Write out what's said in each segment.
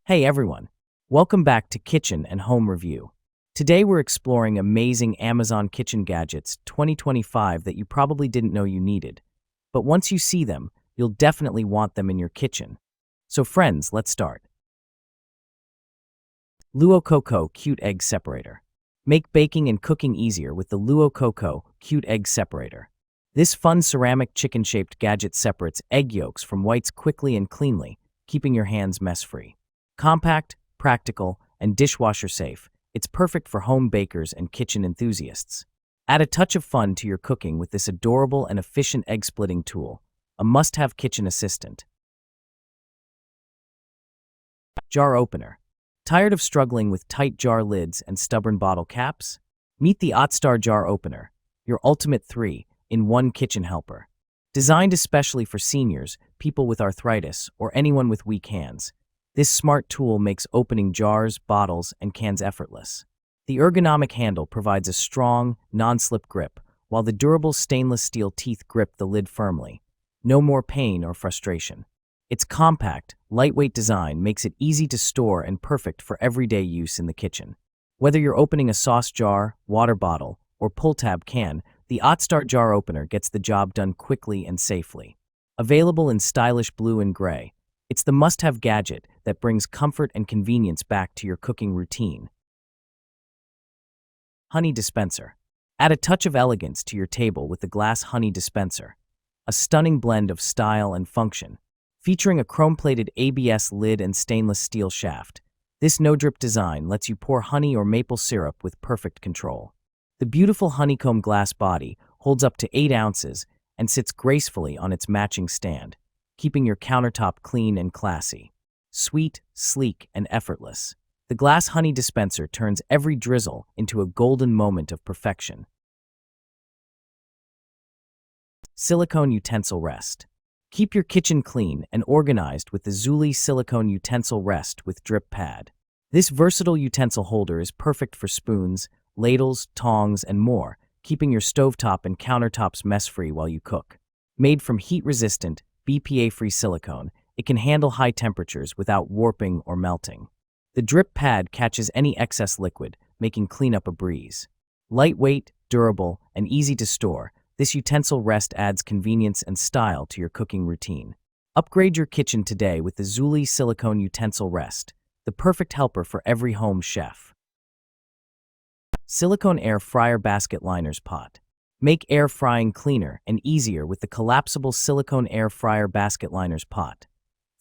Hey everyone, welcome back to Kitchen and Home Review. Today we're exploring amazing Amazon kitchen gadgets 2025 that you probably didn't know you needed. But once you see them, you'll definitely want them in your kitchen. So friends, let's start. Luo Coco Cute Egg Separator. Make baking and cooking easier with the Luo Coco Cute Egg Separator. This fun ceramic chicken-shaped gadget separates egg yolks from whites quickly and cleanly, keeping your hands mess-free. Compact, practical, and dishwasher-safe, it's perfect for home bakers and kitchen enthusiasts. Add a touch of fun to your cooking with this adorable and efficient egg-splitting tool, a must-have kitchen assistant. Jar Opener. Tired of struggling with tight jar lids and stubborn bottle caps? Meet the OttStar Jar Opener, your ultimate 3-in-1 kitchen helper. Designed especially for seniors, people with arthritis, or anyone with weak hands, this smart tool makes opening jars, bottles, and cans effortless. The ergonomic handle provides a strong, non-slip grip, while the durable stainless steel teeth grip the lid firmly. No more pain or frustration. Its compact, lightweight design makes it easy to store and perfect for everyday use in the kitchen. Whether you're opening a sauce jar, water bottle, or pull-tab can, the OttStar Jar Opener gets the job done quickly and safely. Available in stylish blue and gray, it's the must-have gadget that brings comfort and convenience back to your cooking routine. Honey Dispenser. Add a touch of elegance to your table with the glass honey dispenser. A stunning blend of style and function. Featuring a chrome-plated ABS lid and stainless steel shaft, this no-drip design lets you pour honey or maple syrup with perfect control. The beautiful honeycomb glass body holds up to 8 ounces and sits gracefully on its matching stand, keeping your countertop clean and classy. Sweet, sleek, and effortless, the glass honey dispenser turns every drizzle into a golden moment of perfection. Silicone Utensil Rest. Keep your kitchen clean and organized with the Zuli Silicone Utensil Rest with Drip Pad. This versatile utensil holder is perfect for spoons, ladles, tongs, and more, keeping your stovetop and countertops mess-free while you cook. Made from heat-resistant, BPA-free silicone, it can handle high temperatures without warping or melting. The drip pad catches any excess liquid, making cleanup a breeze. Lightweight, durable, and easy to store, this utensil rest adds convenience and style to your cooking routine. Upgrade your kitchen today with the Zuli Silicone Utensil Rest, the perfect helper for every home chef. Silicone Air Fryer Basket Liners Pot. Make air frying cleaner and easier with the collapsible silicone air fryer basket liners pot.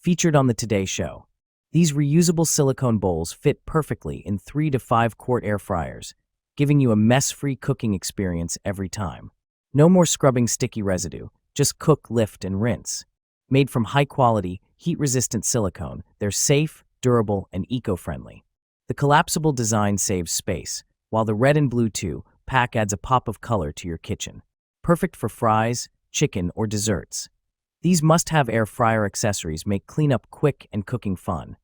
Featured on the Today Show. These reusable silicone bowls fit perfectly in 3 to 5 quart air fryers, giving you a mess-free cooking experience every time. No more scrubbing sticky residue, just cook, lift, and rinse. Made from high-quality, heat-resistant silicone, they're safe, durable, and eco-friendly. The collapsible design saves space, while the red and blue 2-pack adds a pop of color to your kitchen. Perfect for fries, chicken, or desserts. These must-have air fryer accessories make cleanup quick and cooking fun.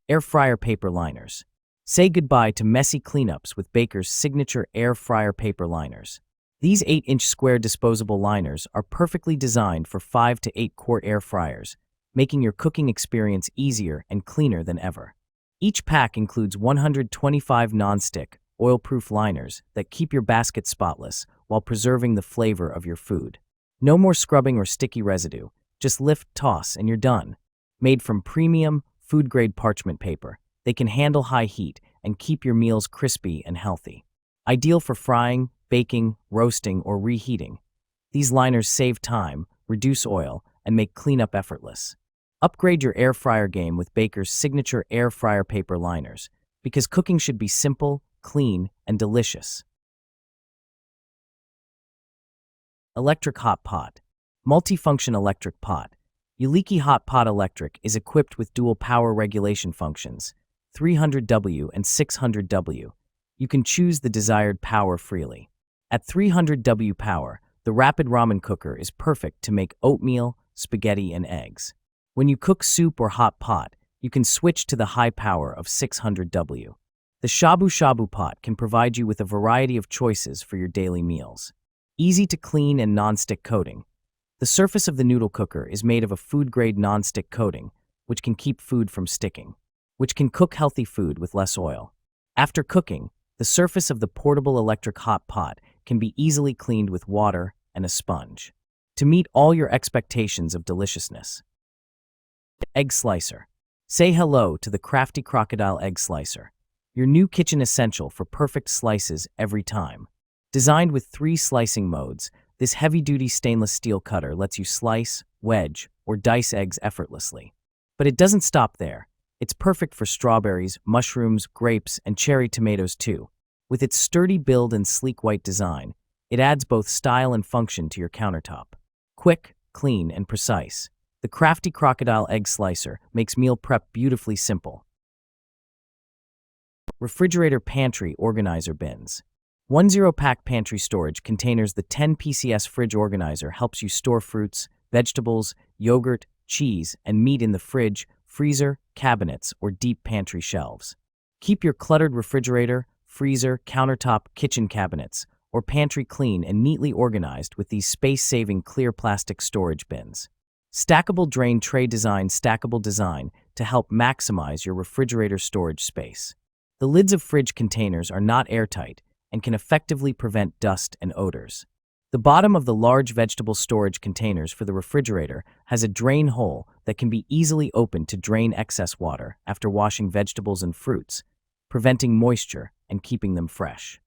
Air Fryer Paper Liners. Say goodbye to messy cleanups with Baker's signature air fryer paper liners. These 8-inch square disposable liners are perfectly designed for 5 to 8 quart air fryers, making your cooking experience easier and cleaner than ever. Each pack includes 125 non-stick, oil-proof liners that keep your basket spotless while preserving the flavor of your food. No more scrubbing or sticky residue, just lift, toss, and you're done. Made from premium, food-grade parchment paper, they can handle high heat and keep your meals crispy and healthy. Ideal for frying, baking, roasting, or reheating. These liners save time, reduce oil, and make cleanup effortless. Upgrade your air fryer game with Baker's signature air fryer paper liners, because cooking should be simple, clean, and delicious. Electric Hot Pot. Multifunction electric pot. Uliki Hot Pot Electric is equipped with dual power regulation functions, 300W and 600W. You can choose the desired power freely. At 300W power, the rapid ramen cooker is perfect to make oatmeal, spaghetti, and eggs. When you cook soup or hot pot, you can switch to the high power of 600W. The Shabu Shabu pot can provide you with a variety of choices for your daily meals. Easy to clean and non-stick coating. The surface of the noodle cooker is made of a food-grade non-stick coating, which can keep food from sticking, which can cook healthy food with less oil. After cooking, the surface of the portable electric hot pot can be easily cleaned with water and a sponge to meet all your expectations of deliciousness. Egg slicer. Say hello to the crafty crocodile egg slicer, your new kitchen essential for perfect slices every time. Designed with 3 slicing modes, this heavy-duty stainless steel cutter lets you slice, wedge, or dice eggs effortlessly. But it doesn't stop there. It's perfect for strawberries, mushrooms, grapes, and cherry tomatoes too. With its sturdy build and sleek white design, it adds both style and function to your countertop. Quick, clean, and precise, the crafty crocodile egg slicer makes meal prep beautifully simple. Refrigerator Pantry Organizer Bins. 1 0-pack pantry storage containers. The 10 PCS fridge organizer helps you store fruits, vegetables, yogurt, cheese, and meat in the fridge, freezer, cabinets, or deep pantry shelves. Keep your cluttered refrigerator, freezer, countertop, kitchen cabinets, or pantry clean and neatly organized with these space-saving clear plastic storage bins. Stackable drain tray design. Stackable design to help maximize your refrigerator storage space. The lids of fridge containers are not airtight and can effectively prevent dust and odors. The bottom of the large vegetable storage containers for the refrigerator has a drain hole that can be easily opened to drain excess water after washing vegetables and fruits, preventing moisture and keeping them fresh.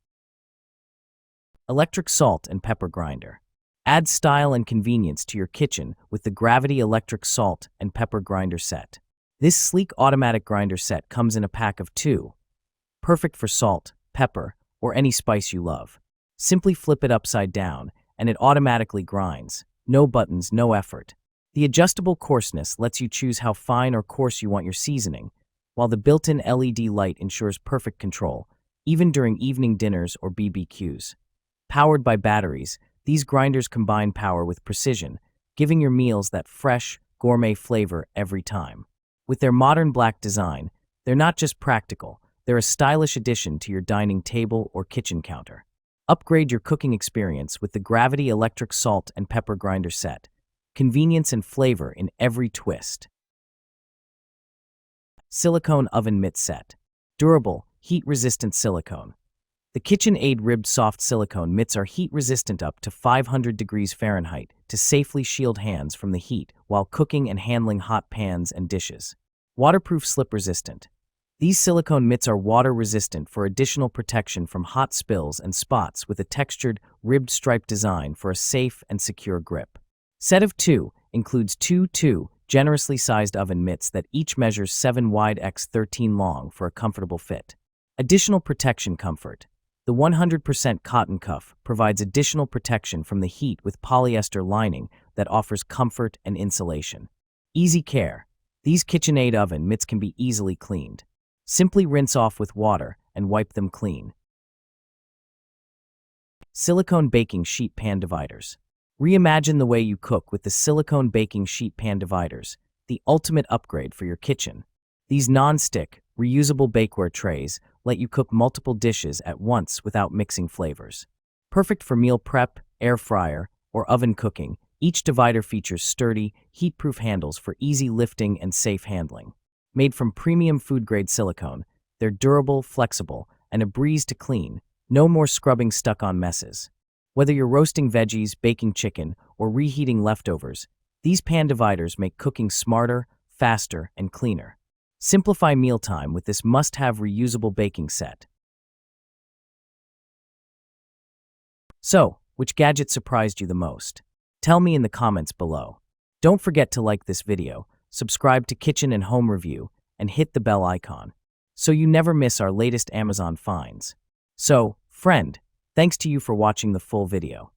Electric salt and pepper grinder. Add style and convenience to your kitchen with the Gravity Electric Salt and Pepper Grinder Set. This sleek automatic grinder set comes in a pack of 2, perfect for salt, pepper, or any spice you love. Simply flip it upside down, and it automatically grinds. No buttons, no effort. The adjustable coarseness lets you choose how fine or coarse you want your seasoning, while the built-in LED light ensures perfect control, even during evening dinners or BBQs. Powered by batteries, these grinders combine power with precision, giving your meals that fresh, gourmet flavor every time. With their modern black design, they're not just practical, they're a stylish addition to your dining table or kitchen counter. Upgrade your cooking experience with the Gravity Electric Salt and Pepper Grinder Set. Convenience and flavor in every twist. Silicone Oven Mitt Set. Durable, heat-resistant silicone. The KitchenAid ribbed soft silicone mitts are heat-resistant up to 500 degrees Fahrenheit to safely shield hands from the heat while cooking and handling hot pans and dishes. Waterproof, slip-resistant. These silicone mitts are water-resistant for additional protection from hot spills and spots with a textured, ribbed stripe design for a safe and secure grip. Set of 2 includes 2 generously sized oven mitts that each measures 7 wide x 13 long for a comfortable fit. Additional protection comfort. The 100% cotton cuff provides additional protection from the heat with polyester lining that offers comfort and insulation. Easy care. These KitchenAid oven mitts can be easily cleaned. Simply rinse off with water and wipe them clean. Silicone Baking Sheet Pan Dividers. Reimagine the way you cook with the silicone baking sheet pan dividers, the ultimate upgrade for your kitchen. These non-stick, reusable bakeware trays let you cook multiple dishes at once without mixing flavors. Perfect for meal prep, air fryer, or oven cooking, each divider features sturdy, heat-proof handles for easy lifting and safe handling. Made from premium food-grade silicone, they're durable, flexible, and a breeze to clean. No more scrubbing stuck-on messes. Whether you're roasting veggies, baking chicken, or reheating leftovers, these pan dividers make cooking smarter, faster, and cleaner. Simplify mealtime with this must-have reusable baking set. So, which gadget surprised you the most? Tell me in the comments below. Don't forget to like this video, subscribe to Kitchen and Home Review, and hit the bell icon, so you never miss our latest Amazon finds. So, friend, thanks to you for watching the full video.